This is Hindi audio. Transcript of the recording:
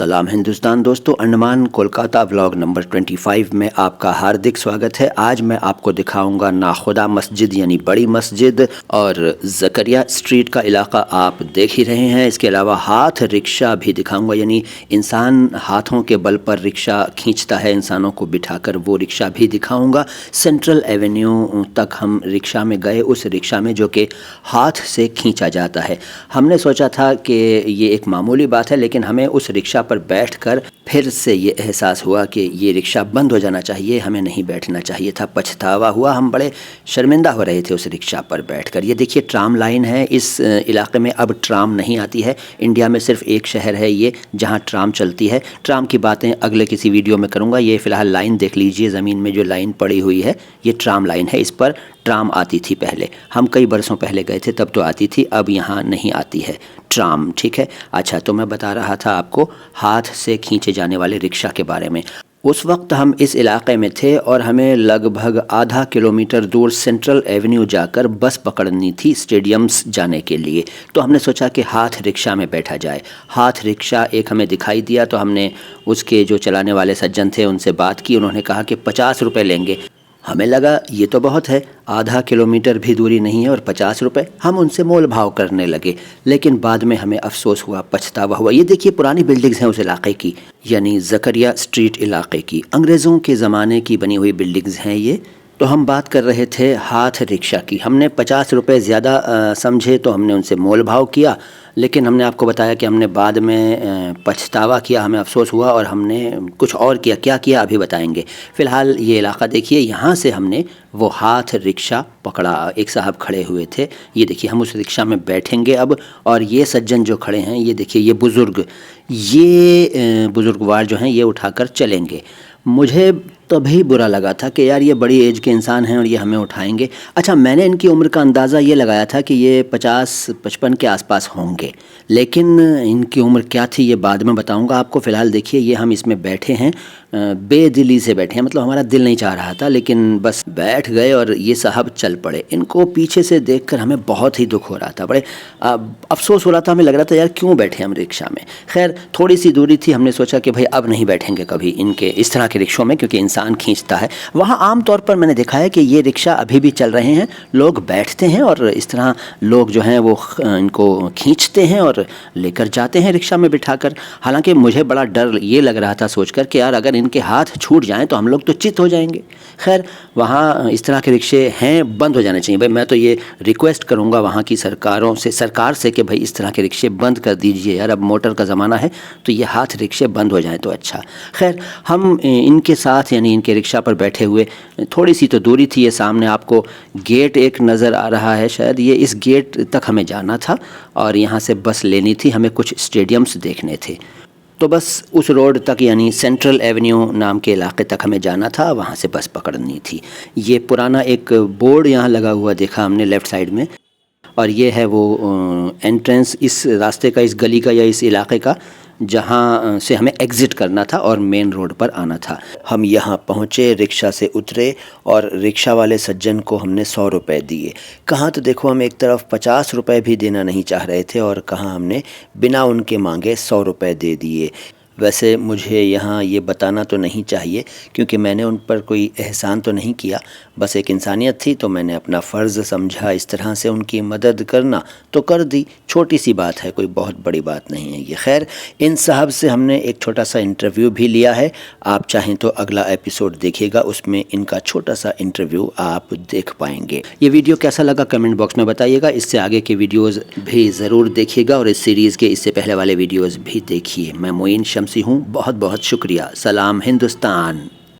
सलाम हिंदुस्तान दोस्तों, अंडमान कोलकाता व्लॉग नंबर 25 में आपका हार्दिक स्वागत है। आज मैं आपको दिखाऊंगा नाखुदा मस्जिद यानी बड़ी मस्जिद और ज़करिया स्ट्रीट का इलाका आप देख ही रहे हैं। इसके अलावा हाथ रिक्शा भी दिखाऊंगा, यानी इंसान हाथों के बल पर रिक्शा खींचता है इंसानों को बिठाकर, वो रिक्शा भी दिखाऊंगा। सेंट्रल एवेन्यू तक हम रिक्शा में गए, उस रिक्शा में जो कि हाथ से खींचा जाता है। हमने सोचा था कि ये एक मामूली बात है, लेकिन हमें उस रिक्शा पर बैठकर फिर से ये एहसास हुआ कि ये रिक्शा बंद हो जाना चाहिए, हमें नहीं बैठना चाहिए था। पछतावा हुआ, हम बड़े शर्मिंदा हो रहे थे उस रिक्शा पर बैठकर। ये देखिए ट्राम लाइन है, इस इलाके में अब ट्राम नहीं आती है। इंडिया में सिर्फ एक शहर है ये जहाँ ट्राम चलती है। ट्राम की बातें अगले किसी वीडियो में करूँगा। ये फ़िलहाल लाइन देख लीजिए, ज़मीन में जो लाइन पड़ी हुई है ये ट्राम लाइन है। इस पर ट्राम आती थी पहले, हम कई बरसों पहले गए थे तब तो आती थी, अब यहाँ नहीं आती है ट्राम। ठीक है, अच्छा तो मैं बता रहा था आपको हाथ से खींचे जाने वाले रिक्शा के बारे में। उस वक्त हम इस इलाके में थे और हमें लगभग आधा किलोमीटर दूर सेंट्रल एवेन्यू जाकर बस पकड़नी थी स्टेडियम्स जाने के लिए। तो हमने सोचा कि हाथ रिक्शा में बैठा जाए। हाथ रिक्शा एक हमें दिखाई दिया तो हमने उसके जो चलाने वाले सज्जन थे उनसे बात की। उन्होंने कहा कि 50 रुपये लेंगे। हमें लगा ये तो बहुत है, आधा किलोमीटर भी दूरी नहीं है और 50 रुपये। हम उनसे मोल भाव करने लगे, लेकिन बाद में हमें अफसोस हुआ, पछतावा हुआ। ये देखिए पुरानी बिल्डिंग्स हैं उस इलाके की, यानी ज़करिया स्ट्रीट इलाके की, अंग्रेज़ों के ज़माने की बनी हुई बिल्डिंग्स हैं ये। तो हम बात कर रहे थे हाथ रिक्शा की। हमने 50 रुपये ज़्यादा समझे तो हमने उनसे मोल भाव किया, लेकिन हमने आपको बताया कि हमने बाद में पछतावा किया, हमें अफसोस हुआ और हमने कुछ और किया। क्या किया अभी बताएंगे। फ़िलहाल ये इलाका देखिए, यहाँ से हमने वो हाथ रिक्शा पकड़ा। एक साहब खड़े हुए थे, ये देखिए हम उस रिक्शा में बैठेंगे अब। और ये सज्जन जो खड़े हैं, ये देखिए ये बुज़ुर्ग, ये बुज़ुर्गवार जो हैं ये उठाकर चलेंगे। मुझे तभी बुरा लगा था कि यार ये बड़ी एज के इंसान हैं और ये हमें उठाएंगे। अच्छा, मैंने इनकी उम्र का अंदाज़ा ये लगाया था कि ये 50-55 के आसपास होंगे, लेकिन इनकी उम्र क्या थी ये बाद में बताऊंगा आपको। फ़िलहाल देखिए ये हम इसमें बैठे हैं, बेदिली से बैठे हैं, मतलब हमारा दिल नहीं चाह रहा था, लेकिन बस बैठ गए और ये साहब चल पड़े। इनको पीछे से देखकर हमें बहुत ही दुख हो रहा था, बड़े अफसोस हो रहा था। हमें लग रहा था यार क्यों बैठे हम रिक्शा में। खैर थोड़ी सी दूरी थी, हमने सोचा कि भाई अब नहीं बैठेंगे कभी इनके इस तरह के रिक्शों में, क्योंकि इंसान खींचता है। वहाँ आम तौर पर मैंने देखा है कि ये रिक्शा अभी भी चल रहे हैं, लोग बैठते हैं और इस तरह लोग जो हैं वो इनको खींचते हैं और लेकर जाते हैं रिक्शा में बिठाकर। हालांकि मुझे बड़ा डर ये लग रहा था सोचकर कि यार अगर इनके हाथ छूट जाएं तो हम लोग तो चित हो जाएंगे। खैर वहाँ इस तरह के रिक्शे हैं, बंद हो जाने चाहिए। भाई मैं तो ये रिक्वेस्ट करूँगा वहाँ की सरकार से कि भाई इस तरह के रिक्शे बंद कर दीजिए यार, अब मोटर का ज़माना है तो ये हाथ रिक्शे बंद हो जाएं तो अच्छा। खैर हम इनके साथ यानी इनके रिक्शा पर बैठे हुए, थोड़ी सी तो दूरी थी। ये सामने आपको गेट एक नज़र आ रहा है, शायद ये इस गेट तक हमें जाना था और यहाँ से बस लेनी थी, हमें कुछ स्टेडियम्स देखने थे। तो बस उस रोड तक यानी सेंट्रल एवेन्यू नाम के इलाके तक हमें जाना था, वहाँ से बस पकड़नी थी। ये पुराना एक बोर्ड यहाँ लगा हुआ देखा हमने लेफ़्ट साइड में, और ये है वो एंट्रेंस इस रास्ते का, इस गली का या इस इलाके का, जहाँ से हमें एग्ज़िट करना था और मेन रोड पर आना था। हम यहाँ पहुँचे, रिक्शा से उतरे और रिक्शा वाले सज्जन को हमने 100 रुपये दिए। कहाँ तो देखो हम एक तरफ 50 रुपये भी देना नहीं चाह रहे थे और कहाँ हमने बिना उनके मांगे 100 रुपये दे दिए। वैसे मुझे यहाँ ये बताना तो नहीं चाहिए क्योंकि मैंने उन पर कोई एहसान तो नहीं किया, बस एक इंसानियत थी तो मैंने अपना फ़र्ज़ समझा इस तरह से उनकी मदद करना, तो कर दी। छोटी सी बात है, कोई बहुत बड़ी बात नहीं है ये। खैर इन साहब से हमने एक छोटा सा इंटरव्यू भी लिया है, आप चाहें तो अगला एपिसोड देखिएगा, उसमें इनका छोटा सा इंटरव्यू आप देख पाएंगे। ये वीडियो कैसा लगा कमेंट बॉक्स में बताइएगा। इससे आगे के वीडियोज़ भी ज़रूर देखिएगा और इस सीरीज़ के इससे पहले वाले वीडियोज़ भी देखिए। मैं मोइन शम्सी हूँ, बहुत बहुत शुक्रिया। सलाम हिंदुस्तान।